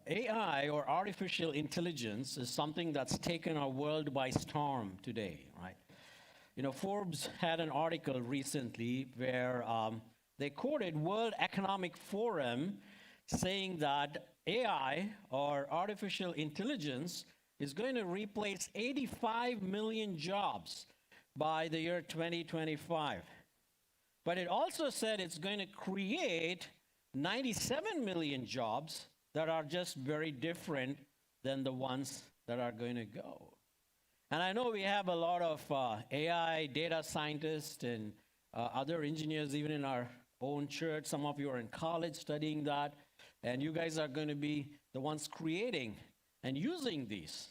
AI or artificial intelligence is something that's taken our world by storm today, right? Forbes had an article recently where they quoted World Economic Forum saying that AI or artificial intelligence is going to replace 85 million jobs by the year 2025. But it also said it's going to create 97 million jobs that are just very different than the ones that are going to go. And I know we have a lot of AI data scientists and other engineers, even in our own church. Some of you are in college studying that, and you guys are going to be the ones creating and using these.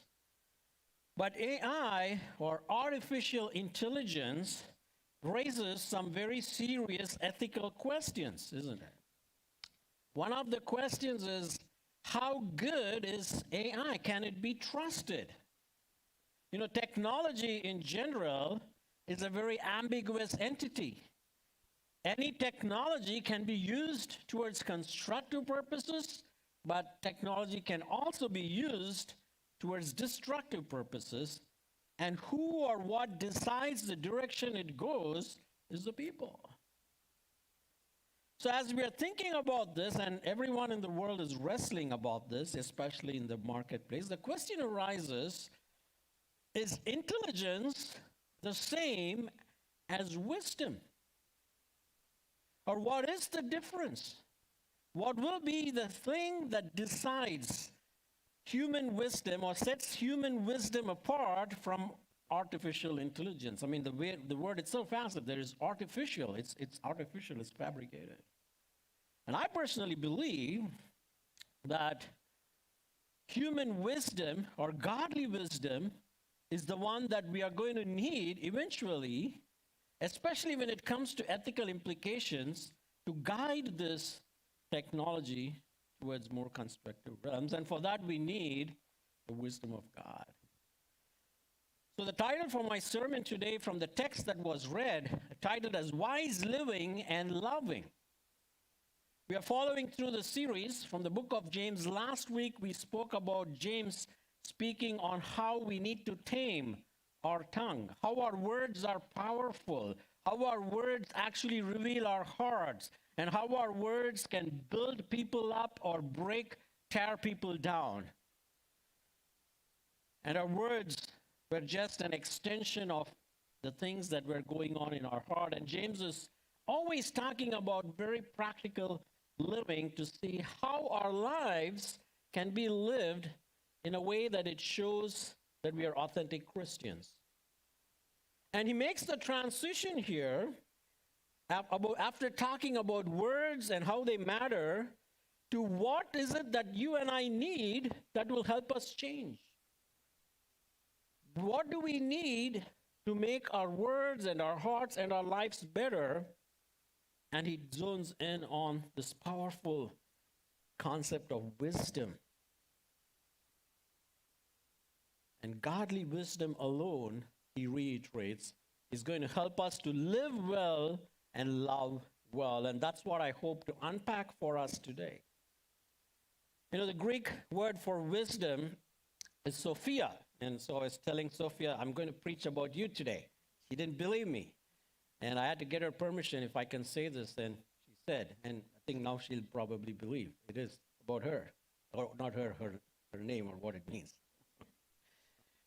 But AI, or artificial intelligence, raises some very serious ethical questions, isn't it? One of the questions is, how good is AI? Can it be trusted? Technology in general is a very ambiguous entity. Any technology can be used towards constructive purposes, but technology can also be used towards destructive purposes. And who or what decides the direction it goes is the people. So as we are thinking about this, and everyone in the world is wrestling about this, especially in the marketplace, the question arises, is intelligence the same as wisdom? Or what is the difference? What will be the thing that decides human wisdom or sets human wisdom apart from artificial intelligence? I mean, the word itself has it. There is artificial. It's artificial. It's fabricated. And I personally believe that human wisdom or godly wisdom is the one that we are going to need eventually, especially when it comes to ethical implications, to guide this technology towards more constructive realms. And for that, we need the wisdom of God. So the title for my sermon today, from the text that was read, titled as Wise Living and Loving. We are following through the series from the book of James. Last week, we spoke about James speaking on how we need to tame our tongue, how our words are powerful, how our words actually reveal our hearts, and how our words can build people up or tear people down. And our words were just an extension of the things that were going on in our heart. And James is always talking about very practical living to see how our lives can be lived in a way that it shows that we are authentic Christians. And he makes the transition here after talking about words and how they matter to what is it that you and I need that will help us change. What do we need to make our words and our hearts and our lives better? And he zones in on this powerful concept of wisdom. And godly wisdom alone, he reiterates, is going to help us to live well and love well. And that's what I hope to unpack for us today. The Greek word for wisdom is Sophia. And so I was telling Sophia, I'm going to preach about you today. She didn't believe me. And I had to get her permission if I can say this. And she said, and I think now she'll probably believe it is about her. Or not her name or what it means.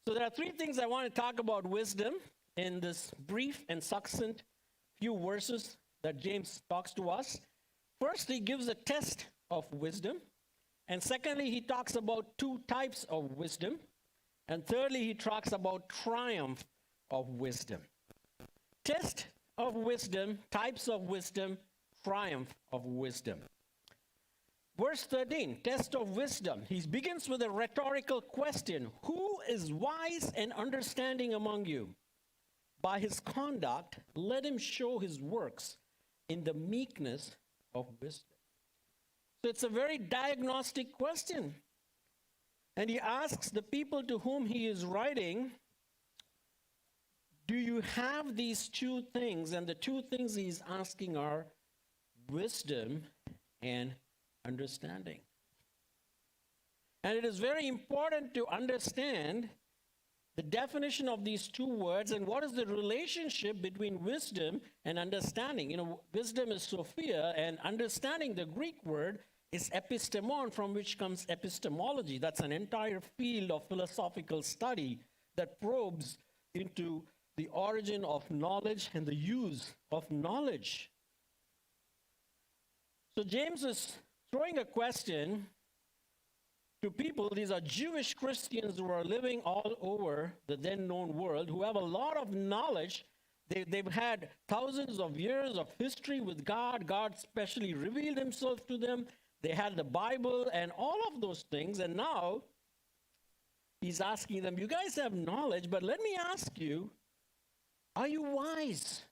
So there are three things I want to talk about wisdom in this brief and succinct few verses that James talks to us. First, he gives a test of wisdom. And secondly, he talks about two types of wisdom. And thirdly, he talks about triumph of wisdom. Test of wisdom, types of wisdom, triumph of wisdom. Verse 13, test of wisdom. He begins with a rhetorical question. Who is wise and understanding among you? By his conduct, let him show his works in the meekness of wisdom. So it's a very diagnostic question. And he asks the people to whom he is writing, do you have these two things? And the two things he's asking are wisdom and understanding. And it is very important to understand the definition of these two words and what is the relationship between wisdom and understanding. You know, wisdom is Sophia, and understanding, the Greek word, is epistemon, from which comes epistemology. That's an entire field of philosophical study that probes into the origin of knowledge and the use of knowledge. So James is throwing a question to people. These are Jewish Christians who are living all over the then known world, who have a lot of knowledge. They've had thousands of years of history with God. God specially revealed himself to them. They had the Bible and all of those things. And now he's asking them, you guys have knowledge, but let me ask you, are you wise?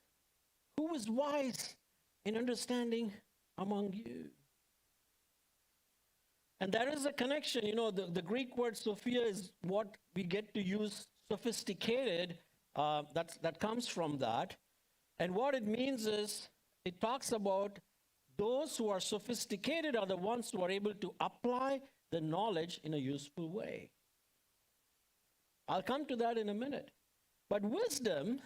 Who is wise in understanding among you? And there is a connection. You know, the Greek word Sophia is what we get to use, sophisticated. That comes from that. And what it means is, it talks about those who are sophisticated are the ones who are able to apply the knowledge in a useful way. I'll come to that in a minute. But wisdom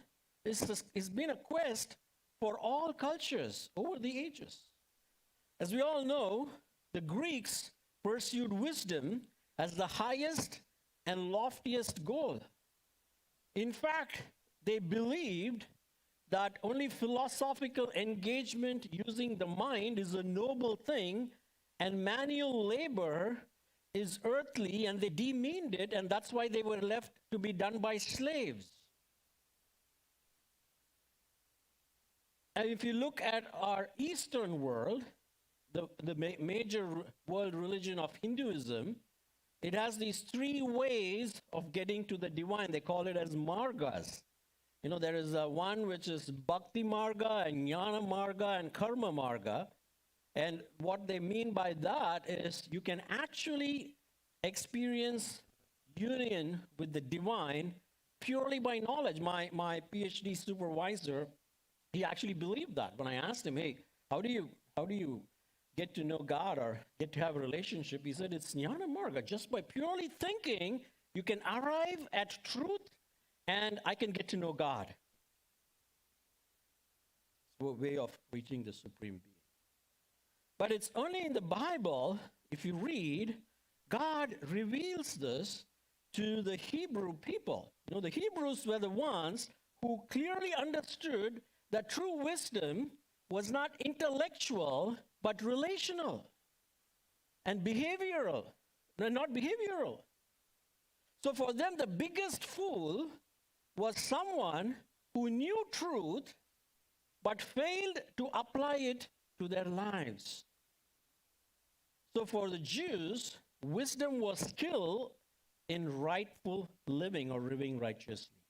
has been a quest for all cultures over the ages. As we all know, the Greeks pursued wisdom as the highest and loftiest goal. In fact, they believed that only philosophical engagement using the mind is a noble thing, and manual labor is earthly, and they demeaned it, and that's why they were left to be done by slaves. And if you look at our Eastern world, the major world religion of Hinduism, it has these three ways of getting to the divine. They call it as margas. You know, there is one which is Bhakti Marga and Jnana Marga and Karma Marga. And what they mean by that is you can actually experience union with the divine purely by knowledge. My PhD supervisor, he actually believed that. When I asked him, hey, how do you get to know God or get to have a relationship? He said, it's Jnana Marga. Just by purely thinking, you can arrive at truth, and I can get to know God. It's a way of reaching the supreme being. But it's only in the Bible, if you read, God reveals this to the Hebrew people. You know, the Hebrews were the ones who clearly understood that true wisdom was not intellectual, but relational and behavioral. No, not behavioral. So for them, the biggest fool was someone who knew truth, but failed to apply it to their lives. So for the Jews, wisdom was skill in rightful living or living righteously.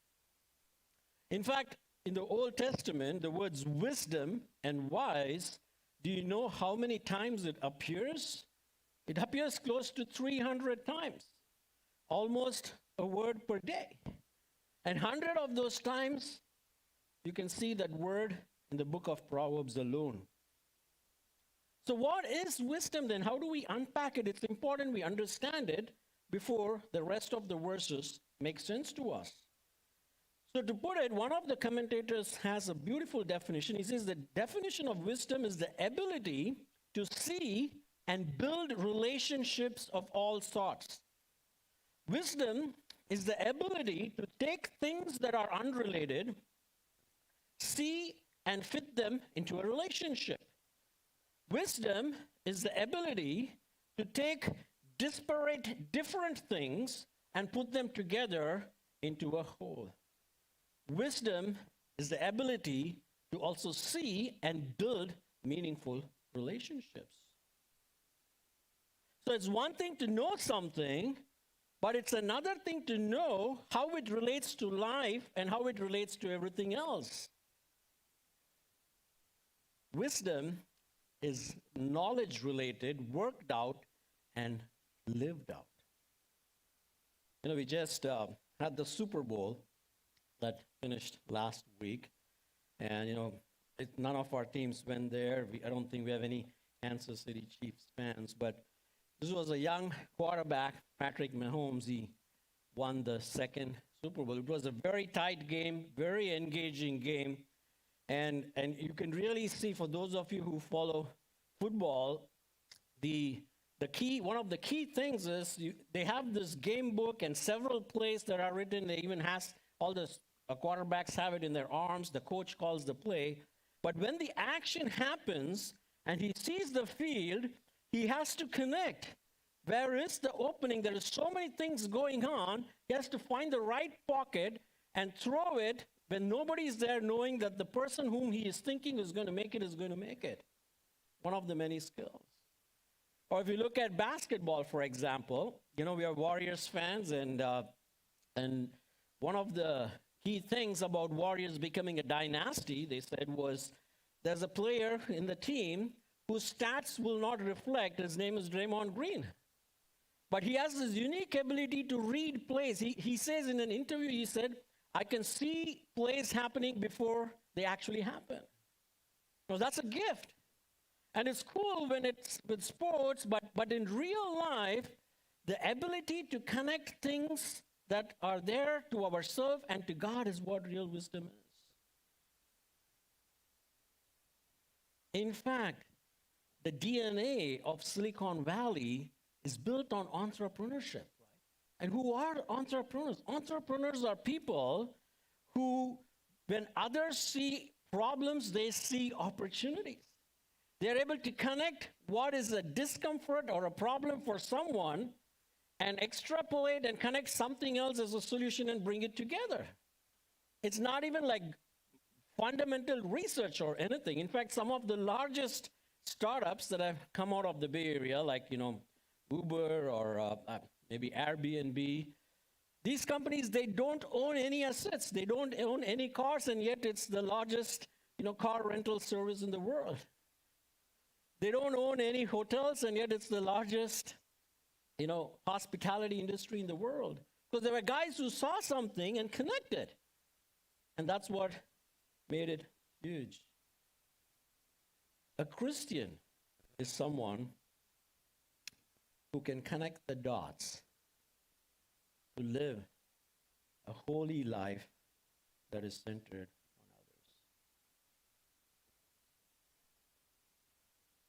In fact, in the Old Testament, the words wisdom and wise, do you know how many times it appears? It appears close to 300 times, almost a word per day. And 100 of those times, you can see that word in the book of Proverbs alone. So what is wisdom then? How do we unpack it? It's important we understand it before the rest of the verses make sense to us. So to put it, one of the commentators has a beautiful definition. He says the definition of wisdom is the ability to see and build relationships of all sorts. Wisdom is the ability to take things that are unrelated, see and fit them into a relationship. Wisdom is the ability to take disparate, different things and put them together into a whole. Wisdom is the ability to also see and build meaningful relationships. So it's one thing to know something, but it's another thing to know how it relates to life and how it relates to everything else. Wisdom is knowledge related, worked out, and lived out. You know, we just had the Super Bowl that finished last week. And, you know, none of our teams went there. I don't think we have any Kansas City Chiefs fans. But This was a young quarterback, Patrick Mahomes. He won the second Super Bowl. It was a very tight game, very engaging game. And you can really see, for those of you who follow football, one of the key things is they have this game book and several plays that are written. They even has all the quarterbacks have it in their arms. The coach calls the play. But when the action happens and he sees the field, he has to connect. Where is the opening? There are so many things going on. He has to find the right pocket and throw it when nobody is there, knowing that the person whom he is thinking is going to make it is going to make it. One of the many skills. Or if you look at basketball, for example, we are Warriors fans, and one of the key things about Warriors becoming a dynasty, they said, was there's a player in the team whose stats will not reflect. His name is Draymond Green. But he has this unique ability to read plays. He says in an interview, he said, I can see plays happening before they actually happen. So that's a gift. And it's cool when it's with sports, but in real life, the ability to connect things that are there to ourselves and to God is what real wisdom is. In fact, the DNA of Silicon Valley is built on entrepreneurship. And who are entrepreneurs? Entrepreneurs are people who, when others see problems, they see opportunities. They're able to connect what is a discomfort or a problem for someone and extrapolate and connect something else as a solution and bring it together. It's not even like fundamental research or anything. In fact, some of the largest startups that have come out of the Bay Area, like, Uber or maybe Airbnb, these companies, they don't own any assets. They don't own any cars, and yet it's the largest, car rental service in the world. They don't own any hotels, and yet it's the largest, hospitality industry in the world. Because there were guys who saw something and connected. And that's what made it huge. A Christian is someone who can connect the dots to live a holy life that is centered on others.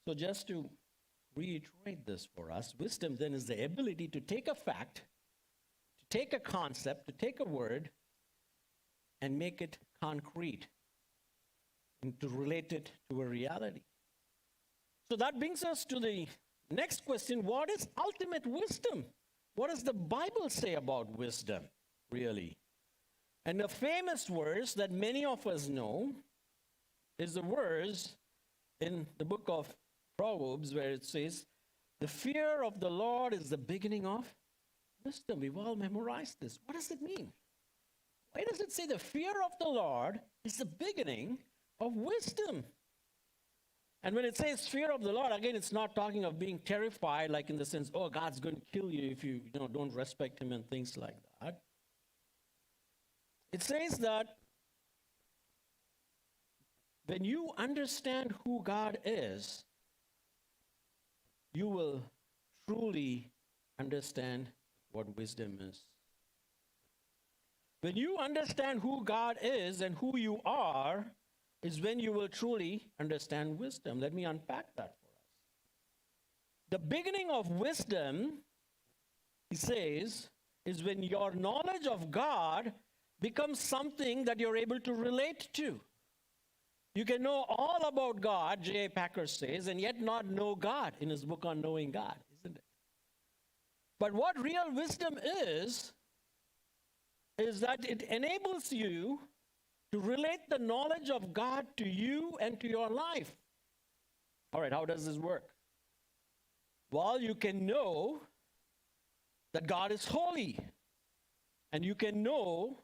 So just to reiterate this for us, wisdom then is the ability to take a fact, to take a concept, to take a word, and make it concrete, and to relate it to a reality. So that brings us to the next question. What is ultimate wisdom? What does the Bible say about wisdom, really? And the famous verse that many of us know is the verse in the book of Proverbs where it says, the fear of the Lord is the beginning of wisdom. We've all memorized this. What does it mean? Why does it say the fear of the Lord is the beginning of wisdom? And when it says fear of the Lord, again, it's not talking of being terrified, like in the sense, oh, God's going to kill you if you don't respect him and things like that. It says that when you understand who God is, you will truly understand what wisdom is. When you understand who God is and who you are, is when you will truly understand wisdom. Let me unpack that for us. The beginning of wisdom, he says, is when your knowledge of God becomes something that you're able to relate to. You can know all about God, J.I. Packer says, and yet not know God in his book on knowing God, isn't it? But what real wisdom is that it enables you to relate the knowledge of God to you and to your life. All right, how does this work? Well, you can know that God is holy. And you can know,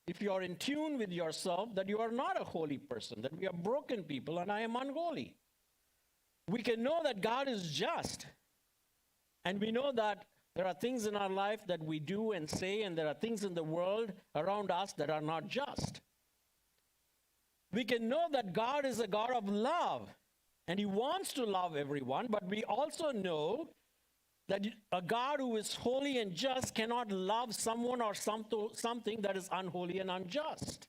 if you are in tune with yourself, that you are not a holy person, that we are broken people and I am unholy. We can know that God is just. And we know that there are things in our life that we do and say, and there are things in the world around us that are not just. We can know that God is a God of love, and he wants to love everyone, but we also know That a God who is holy and just cannot love someone or something that is unholy and unjust.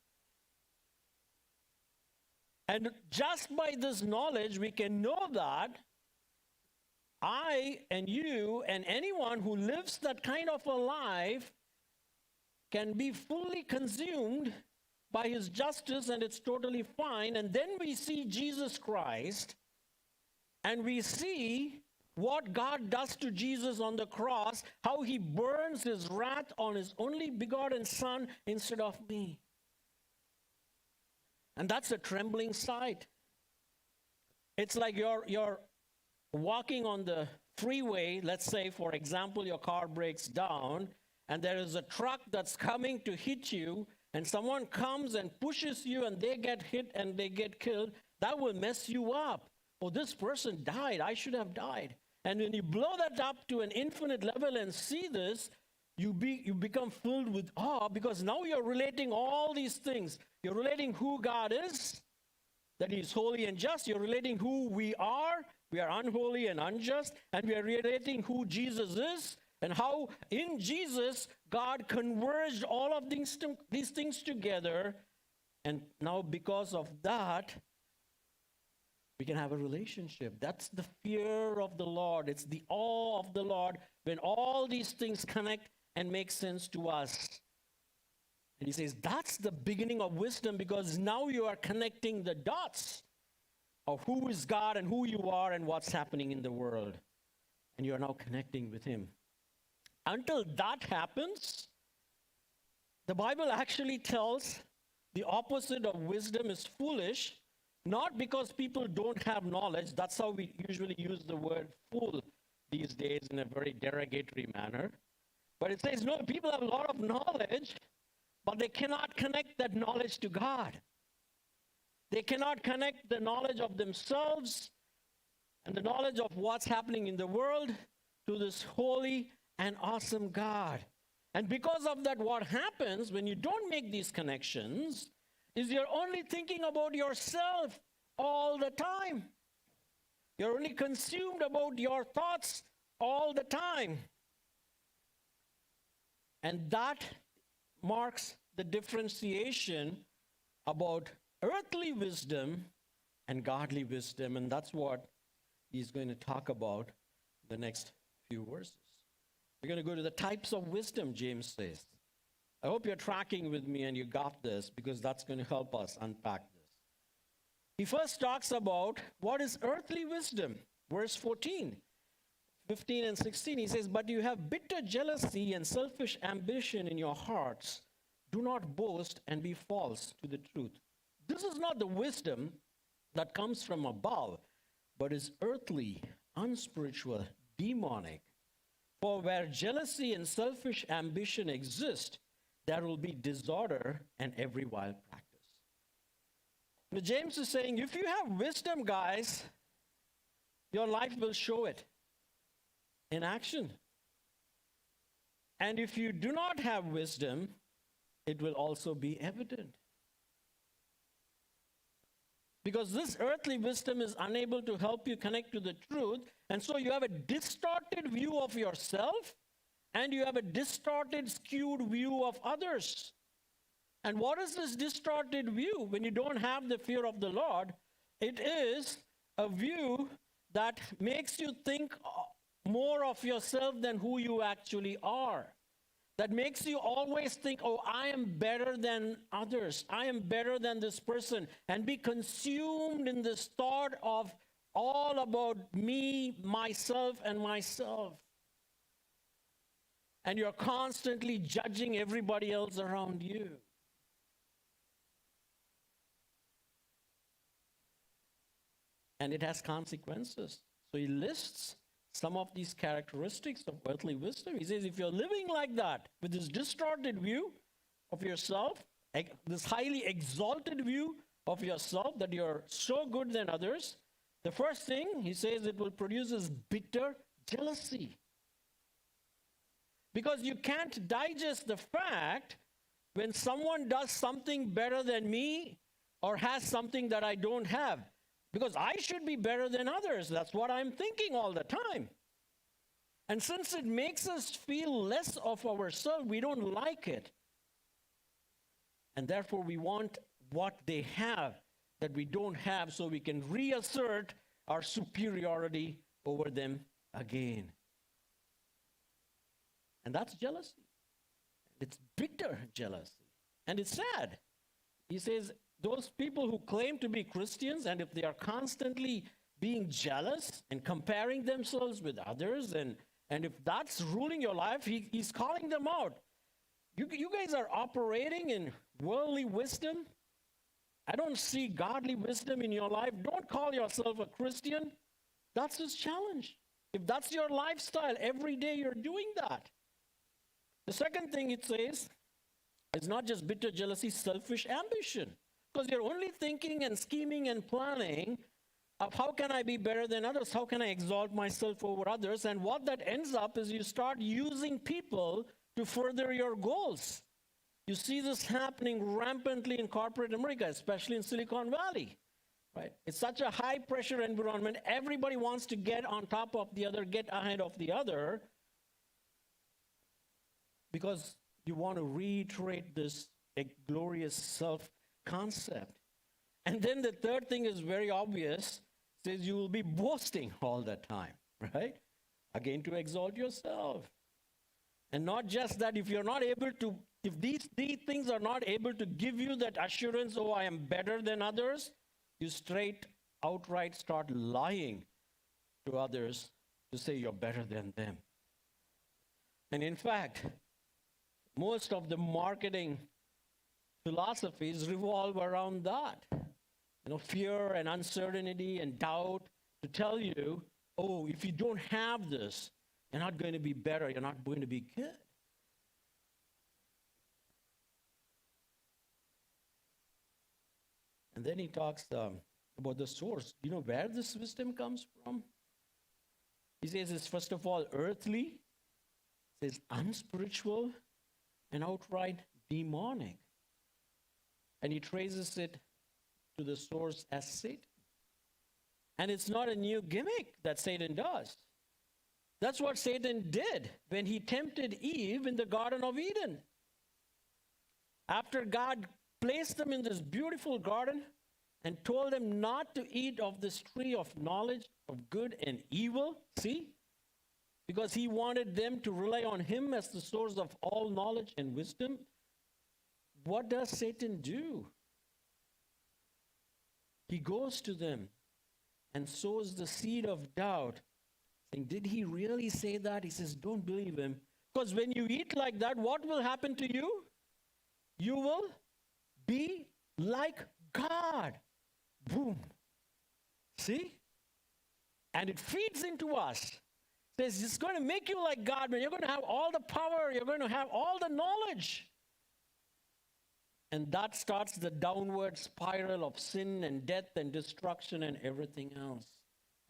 And just by this knowledge, we can know that I and you and anyone who lives that kind of a life can be fully consumed by his justice, and it's totally fine. And then we see Jesus Christ, and we see what God does to Jesus on the cross, how he burns his wrath on his only begotten Son instead of me. And that's a trembling sight. It's like you're walking on the freeway. Let's say, for example, your car breaks down and there is a truck that's coming to hit you, and someone comes and pushes you and they get hit and they get killed. That will mess you up. Oh, this person died. I should have died. And when you blow that up to an infinite level and see this, you become filled with awe, because now you're relating all these things. You're relating who God is, that he's holy and just. You're relating who we are unholy and unjust. And we are relating who Jesus is, and how in Jesus, God converged all of these things together. And now because of that, we can have a relationship. That's the fear of the Lord. It's the awe of the Lord when all these things connect and make sense to us. And he says that's the beginning of wisdom, because now you are connecting the dots of who is God and who you are and what's happening in the world. And you are now connecting with him. Until that happens, the Bible actually tells the opposite of wisdom is foolish, not because people don't have knowledge. That's how we usually use the word fool these days, in a very derogatory manner. But it says, no, people have a lot of knowledge, but they cannot connect that knowledge to God. They cannot connect the knowledge of themselves and the knowledge of what's happening in the world to this holy and awesome God. And because of that, what happens when you don't make these connections is you're only thinking about yourself all the time. You're only consumed about your thoughts all the time. And that marks the differentiation about earthly wisdom and godly wisdom. And that's what he's going to talk about the next few verses. We're going to go to the types of wisdom, James says. I hope you're tracking with me and you got this, because that's going to help us unpack this. He first talks about what is earthly wisdom. Verse 14, 15 and 16, he says, but you have bitter jealousy and selfish ambition in your hearts. Do not boast and be false to the truth. This is not the wisdom that comes from above, but is earthly, unspiritual, demonic. For where jealousy and selfish ambition exist, there will be disorder and every wild practice. Now, James is saying, if you have wisdom, guys, your life will show it in action. And if you do not have wisdom, it will also be evident. Because this earthly wisdom is unable to help you connect to the truth, and so you have a distorted view of yourself, and you have a distorted, skewed view of others. And what is this distorted view when you don't have the fear of the Lord? It is a view that makes you think more of yourself than who you actually are. That makes you always think, oh, I am better than others. I am better than this person. And be consumed in this thought of all about me, myself, and myself. And you're constantly judging everybody else around you. And it has consequences. So he lists some of these characteristics of earthly wisdom. He says, if you're living like that, with this distorted view of yourself, this highly exalted view of yourself, that you're so good than others, the first thing, he says, it will produce is bitter jealousy. Because you can't digest the fact when someone does something better than me or has something that I don't have. Because I should be better than others. That's what I'm thinking all the time. And since it makes us feel less of ourselves, we don't like it. And therefore, we want what they have that we don't have so we can reassert our superiority over them again. And that's jealousy. It's bitter jealousy. And it's sad. He says those people who claim to be Christians, and if they are constantly being jealous and comparing themselves with others, and if that's ruling your life, he's calling them out. You guys are operating in worldly wisdom. I don't see godly wisdom in your life. Don't call yourself a Christian. That's his challenge. If that's your lifestyle, every day you're doing that. The second thing it says is not just bitter jealousy, selfish ambition. Because you're only thinking and scheming and planning of how can I be better than others? How can I exalt myself over others? And what that ends up is you start using people to further your goals. You see this happening rampantly in corporate America, especially in Silicon Valley. Right? It's such a high pressure environment. Everybody wants to get on top of the other, get ahead of the other, because you want to reiterate this glorious self-concept. And then the third thing is very obvious, says you will be boasting all the time, right? Again, to exalt yourself. And not just that, if you're not able to, if these three things are not able to give you that assurance, oh, I am better than others, you outright start lying to others to say you're better than them. And in fact, most of the marketing philosophies revolve around that. Fear and uncertainty and doubt to tell you, oh, if you don't have this, you're not going to be better, you're not going to be good. And then he talks about the source. You know where this wisdom comes from? He says it's first of all earthly, he says unspiritual, and outright demonic. And he traces it to the source as Satan. And it's not a new gimmick that Satan does. That's what Satan did when he tempted Eve in the Garden of Eden. After God placed them in this beautiful garden and told them not to eat of this tree of knowledge of good and evil, see? Because he wanted them to rely on him as the source of all knowledge and wisdom. What does Satan do? He goes to them and sows the seed of doubt, saying, did he really say that? He says, don't believe him. Because when you eat like that, what will happen to you? You will be like God. Boom. See? And it feeds into us. It says it's going to make you like God, man. You're going to have all the power. You're going to have all the knowledge. And that starts the downward spiral of sin and death and destruction and everything else.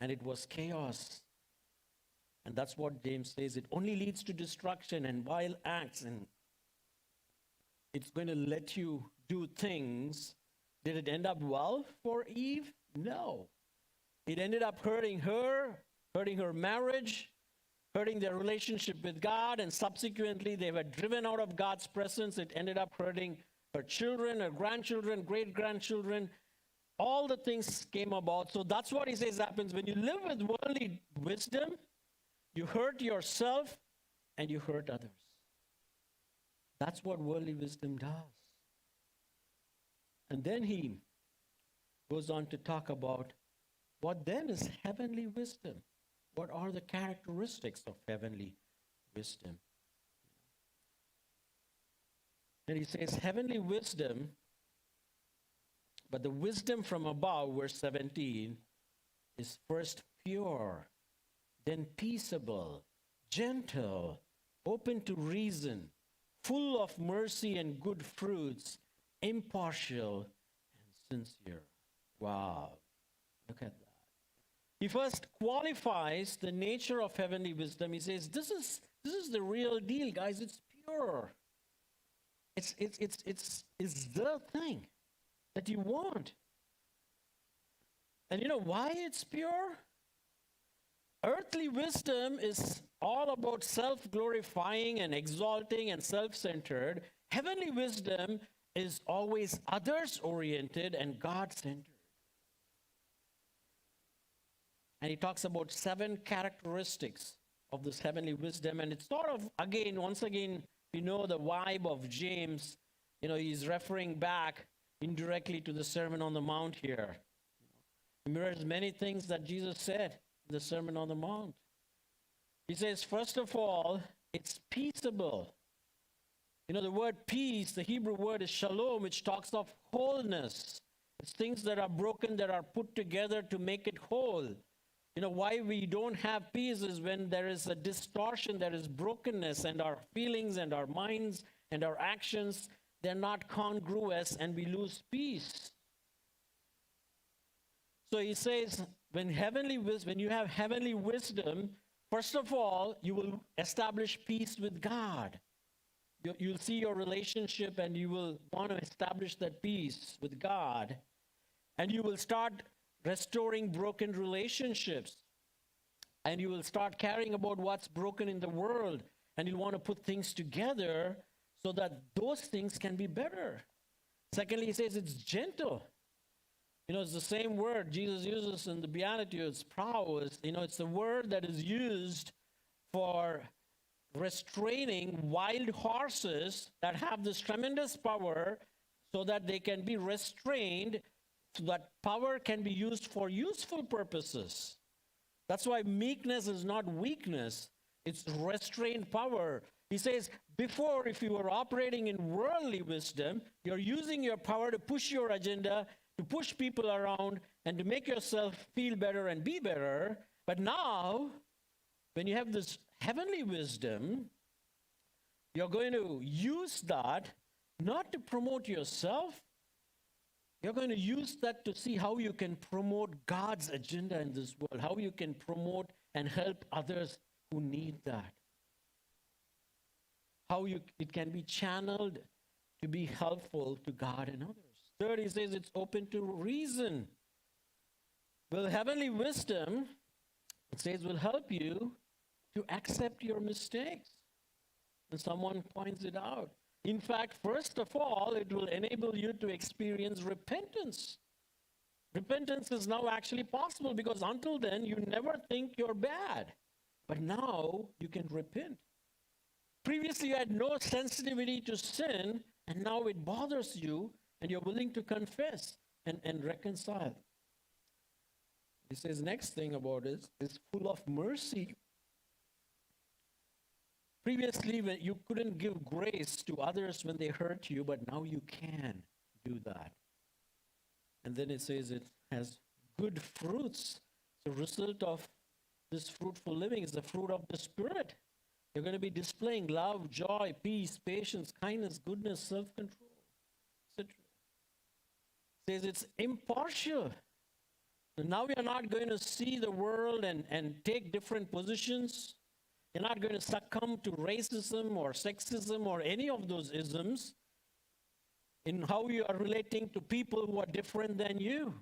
And it was chaos. And that's what James says. It only leads to destruction and vile acts. And it's going to let you do things. Did it end up well for Eve? No. It ended up hurting her marriage, hurting their relationship with God, and subsequently they were driven out of God's presence. It ended up hurting her children, her grandchildren, great-grandchildren. All the things came about. So that's what he says happens. When you live with worldly wisdom, you hurt yourself and you hurt others. That's what worldly wisdom does. And then he goes on to talk about what then is heavenly wisdom. What are the characteristics of heavenly wisdom? And he says, heavenly wisdom, but the wisdom from above, verse 17, is first pure, then peaceable, gentle, open to reason, full of mercy and good fruits, impartial and sincere. Wow, look at that. He first qualifies the nature of heavenly wisdom. He says, this is the real deal, guys. It's pure. It's the thing that you want. And you know why it's pure? Earthly wisdom is all about self-glorifying and exalting and self-centered. Heavenly wisdom is always others-oriented and God-centered. And he talks about 7 characteristics of this heavenly wisdom. And it's sort of, once again, we know the vibe of James. He's referring back indirectly to the Sermon on the Mount here. He mirrors many things that Jesus said in the Sermon on the Mount. He says, first of all, it's peaceable. The word peace, the Hebrew word is shalom, which talks of wholeness. It's things that are broken that are put together to make it whole. Why we don't have peace is when there is a distortion, there is brokenness, and our feelings and our minds and our actions, they're not congruous, and we lose peace. So he says, when you have heavenly wisdom, first of all, you will establish peace with God. You'll see your relationship, and you will want to establish that peace with God. And you will start restoring broken relationships. And you will start caring about what's broken in the world. And you'll want to put things together so that those things can be better. Secondly, he says it's gentle. It's the same word Jesus uses in the Beatitudes, prowess. It's the word that is used for restraining wild horses that have this tremendous power so that they can be restrained, so that power can be used for useful purposes. That's why meekness is not weakness. It's restrained power. He says, before, if you were operating in worldly wisdom, you're using your power to push your agenda, to push people around, and to make yourself feel better and be better. But now, when you have this heavenly wisdom, you're going to use that not to promote yourself. You're going to use that to see how you can promote God's agenda in this world, how you can promote and help others who need that. How it can be channeled to be helpful to God and others. Third, he says it's open to reason. Well, heavenly wisdom, it says, will help you to accept your mistakes when someone points it out. In fact, first of all, it will enable you to experience repentance. Repentance is now actually possible because until then, you never think you're bad. But now you can repent. Previously, you had no sensitivity to sin, and now it bothers you, and you're willing to confess and reconcile. He says, next thing about it is full of mercy. Previously, when you couldn't give grace to others when they hurt you, but now you can do that. And then it says it has good fruits. The result of this fruitful living is the fruit of the Spirit. You're going to be displaying love, joy, peace, patience, kindness, goodness, self-control, etc. It says it's impartial. Now we are not going to see the world and take different positions. You're not going to succumb to racism or sexism or any of those isms in how you are relating to people who are different than you.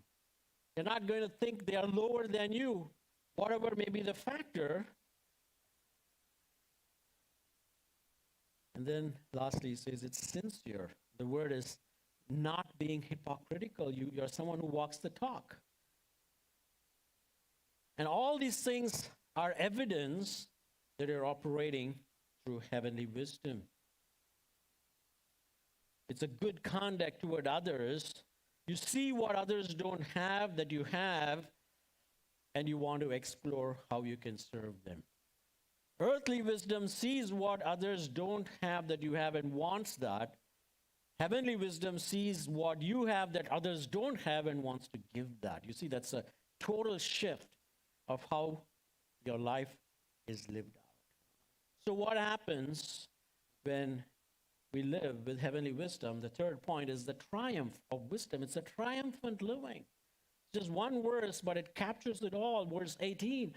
You're not going to think they are lower than you, whatever may be the factor. And then lastly, he says it's sincere. The word is not being hypocritical. You're someone who walks the talk. And all these things are evidence that you're operating through heavenly wisdom. It's a good conduct toward others. You see what others don't have that you have, and you want to explore how you can serve them. Earthly wisdom sees what others don't have that you have and wants that. Heavenly wisdom sees what you have that others don't have and wants to give that. You see, that's a total shift of how your life is lived out. So what happens when we live with heavenly wisdom? The third point is the triumph of wisdom. It's a triumphant living. It's just one verse, but it captures it all. Verse 18,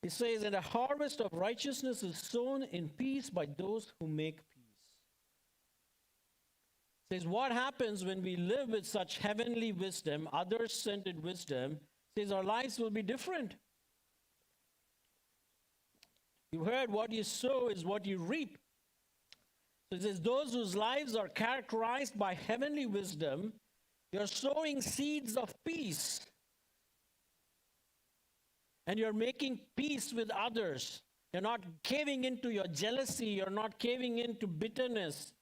it says, and a harvest of righteousness is sown in peace by those who make peace. It says, what happens when we live with such heavenly wisdom, others-centered wisdom? It says our lives will be different. You heard what you sow is what you reap. So it says, those whose lives are characterized by heavenly wisdom, you're sowing seeds of peace. And you're making peace with others. You're not caving into your jealousy. You're not caving into bitterness.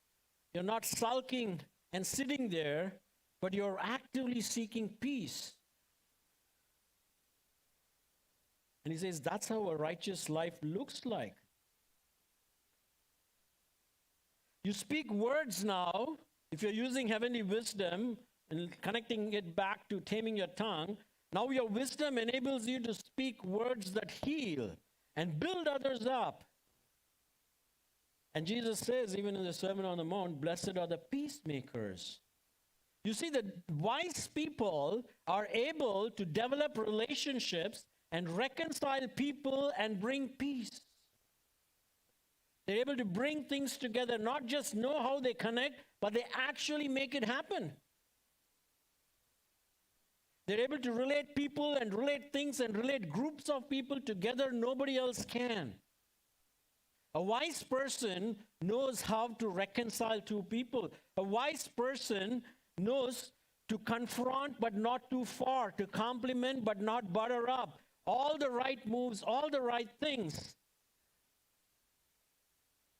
You're not sulking and sitting there, but you're actively seeking peace. And he says that's how a righteous life looks like. You speak words now, if you're using heavenly wisdom and connecting it back to taming your tongue, now your wisdom enables you to speak words that heal and build others up. And Jesus says, even in the Sermon on the Mount, blessed are the peacemakers. You see, the wise people are able to develop relationships and reconcile people and bring peace. They're able to bring things together, not just know how they connect, but they actually make it happen. They're able to relate people and relate things and relate groups of people together nobody else can. A wise person knows how to reconcile two people. A wise person knows to confront but not too far, to compliment but not butter up. All the right moves, all the right things.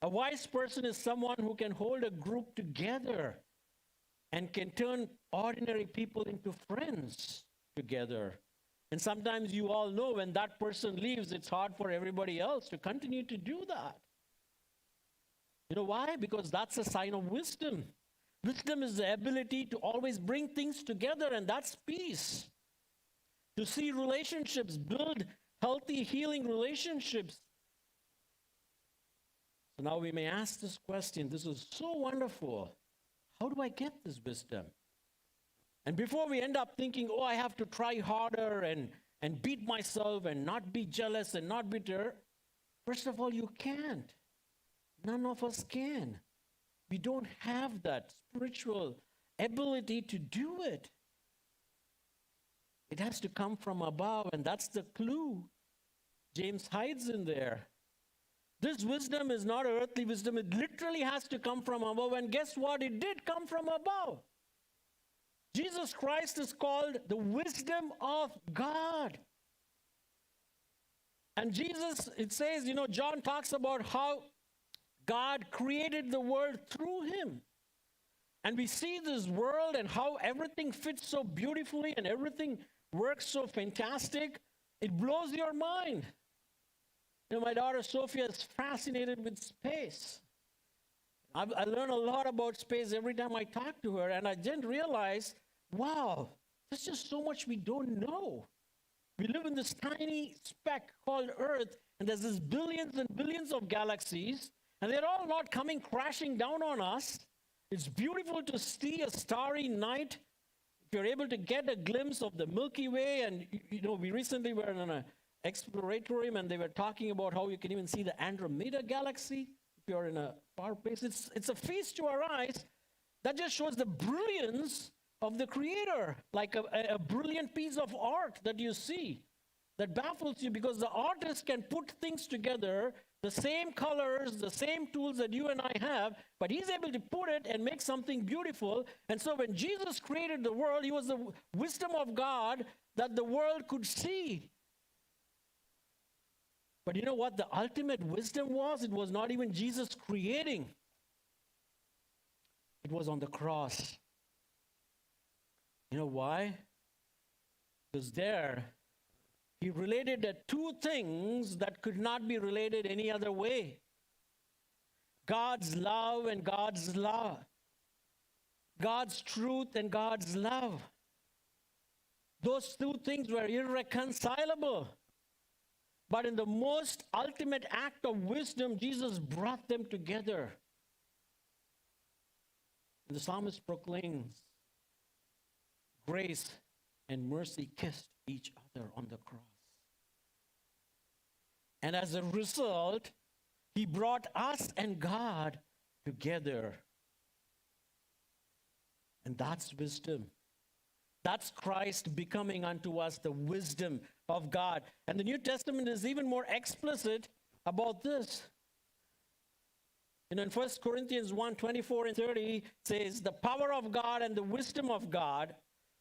A wise person is someone who can hold a group together and can turn ordinary people into friends together. And sometimes you all know when that person leaves, it's hard for everybody else to continue to do that. You know why? Because that's a sign of wisdom. Wisdom is the ability to always bring things together, and that's peace. To see relationships, build healthy, healing relationships. So now we may ask this question. This is so wonderful. How do I get this wisdom? And before we end up thinking, oh, I have to try harder and beat myself and not be jealous and not bitter, first of all, you can't. None of us can. We don't have that spiritual ability to do it. It has to come from above, and that's the clue James hides in there. This wisdom is not earthly wisdom. It literally has to come from above, and guess what? It did come from above. Jesus Christ is called the wisdom of God. And Jesus, it says, John talks about how God created the world through him. And we see this world and how everything fits so beautifully and everything works so fantastic. It blows your mind. My daughter Sophia is fascinated with space. I learn a lot about space every time I talk to her, and I didn't realize, wow, there's just so much we don't know. We live in this tiny speck called Earth, and there's this billions and billions of galaxies, and they're all not coming crashing down on us. It's beautiful to see a starry night. If you're able to get a glimpse of the Milky Way, and we recently were in an exploratorium, and they were talking about how you can even see the Andromeda galaxy if you're in a far place. It's a feast to our eyes. That just shows the brilliance of the Creator, like a brilliant piece of art that you see that baffles you, because the artist can put things together, the same colors, the same tools that you and I have, but he's able to put it and make something beautiful. And so when Jesus created the world, he was the wisdom of God that the world could see. But you know what the ultimate wisdom was? It was not even Jesus creating. It was on the cross. You know why? Because there, he related the two things that could not be related any other way. God's love and God's law. God's truth and God's love. Those two things were irreconcilable. But in the most ultimate act of wisdom, Jesus brought them together. And the psalmist proclaims, grace and mercy kissed each other on the cross. And as a result, he brought us and God together. And that's wisdom. That's Christ becoming unto us the wisdom of God. And the New Testament is even more explicit about this. And in 1 Corinthians 1, 24 and 30 says, the power of God and the wisdom of God,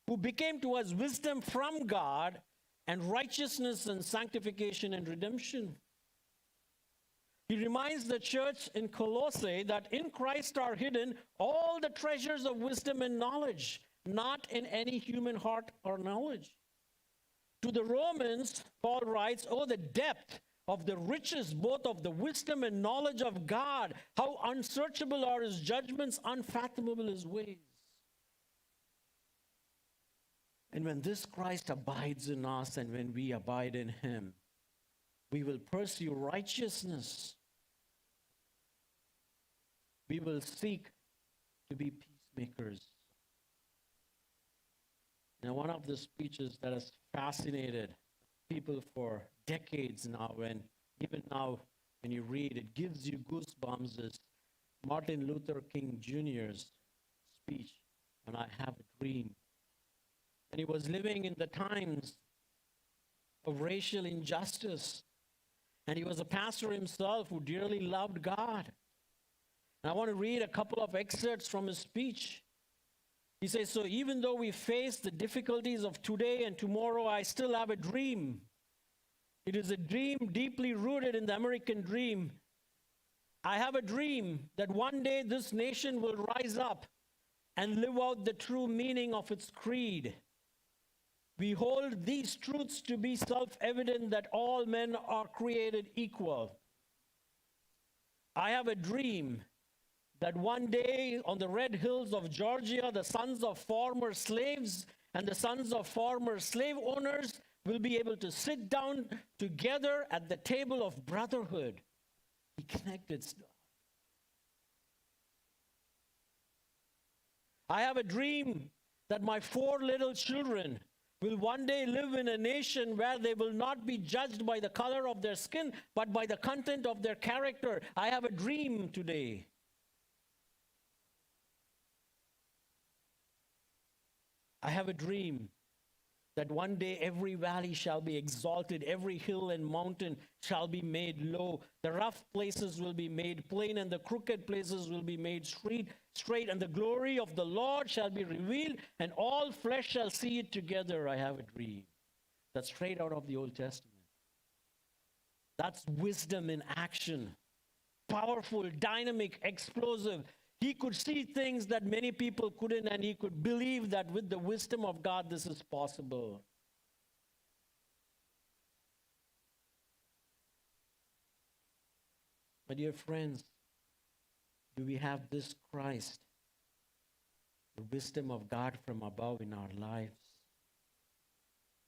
who became to us wisdom from God and righteousness and sanctification and redemption. He reminds the church in Colossae that in Christ are hidden all the treasures of wisdom and knowledge, not in any human heart or knowledge. To the Romans, Paul writes, oh, the depth of the riches, both of the wisdom and knowledge of God. How unsearchable are his judgments, unfathomable his ways. And when this Christ abides in us and when we abide in him, we will pursue righteousness. We will seek to be peacemakers. Now, one of the speeches that has fascinated people for decades now, and even now when you read, it gives you goosebumps, is Martin Luther King Jr.'s speech, "When I Have a Dream." And he was living in the times of racial injustice. And he was a pastor himself who dearly loved God. And I want to read a couple of excerpts from his speech. He says, so even though we face the difficulties of today and tomorrow, I still have a dream. It is a dream deeply rooted in the American dream. I have a dream that one day this nation will rise up and live out the true meaning of its creed. We hold these truths to be self-evident that all men are created equal. I have a dream that one day on the red hills of Georgia, the sons of former slaves and the sons of former slave owners will be able to sit down together at the table of brotherhood. He connected stuff. I have a dream that my 4 little children will one day live in a nation where they will not be judged by the color of their skin, but by the content of their character. I have a dream today. I have a dream that one day every valley shall be exalted, every hill and mountain shall be made low. The rough places will be made plain, and the crooked places will be made straight, and the glory of the Lord shall be revealed, and all flesh shall see it together. I have a dream. That's straight out of the Old Testament. That's wisdom in action. Powerful, dynamic, explosive. He could see things that many people couldn't, and he could believe that with the wisdom of God, this is possible. My dear friends, do we have this Christ, the wisdom of God from above in our lives?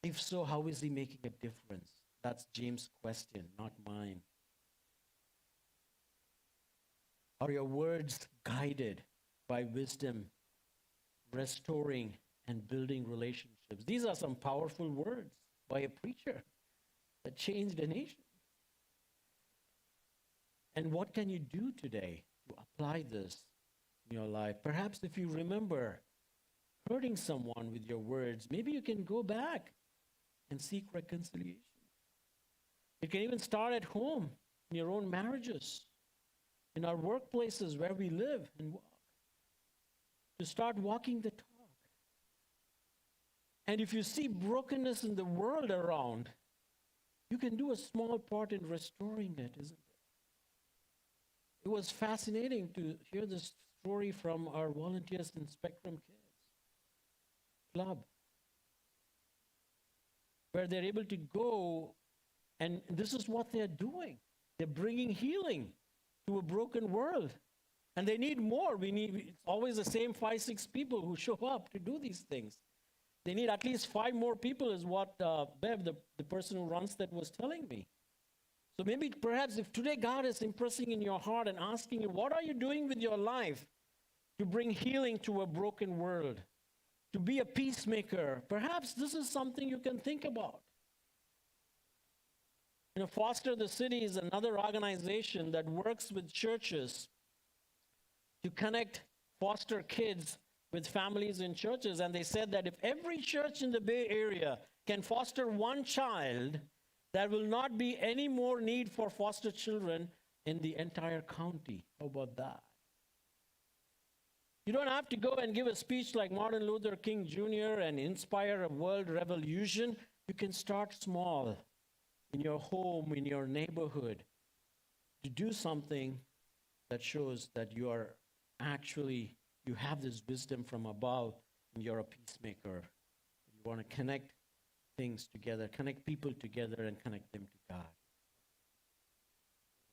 If so, how is he making a difference? That's James' question, not mine. Are your words guided by wisdom, restoring and building relationships? These are some powerful words by a preacher that changed a nation. And what can you do today to apply this in your life? Perhaps if you remember hurting someone with your words, maybe you can go back and seek reconciliation. It can even start at home, in your own marriages, in our workplaces where we live and walk, to start walking the talk. And if you see brokenness in the world around, you can do a small part in restoring it, isn't it? It was fascinating to hear this story from our volunteers in Spectrum Kids Club, where they're able to go, and this is what they're doing. They're bringing healing to a broken world. And they need more. It's always the same 5, 6 people who show up to do these things. They need at least 5 more people, is what Bev, the person who runs that, was telling me. So maybe perhaps if today God is impressing in your heart and asking you, what are you doing with your life to bring healing to a broken world? To be a peacemaker? Perhaps this is something you can think about. Foster the City is another organization that works with churches to connect foster kids with families in churches. And they said that if every church in the Bay Area can foster 1 child, there will not be any more need for foster children in the entire county. How about that? You don't have to go and give a speech like Martin Luther King Jr. and inspire a world revolution. You can start small in your home, in your neighborhood, to do something that shows that you are actually, you have this wisdom from above, and you're a peacemaker. You want to connect things together, connect people together, and connect them to God.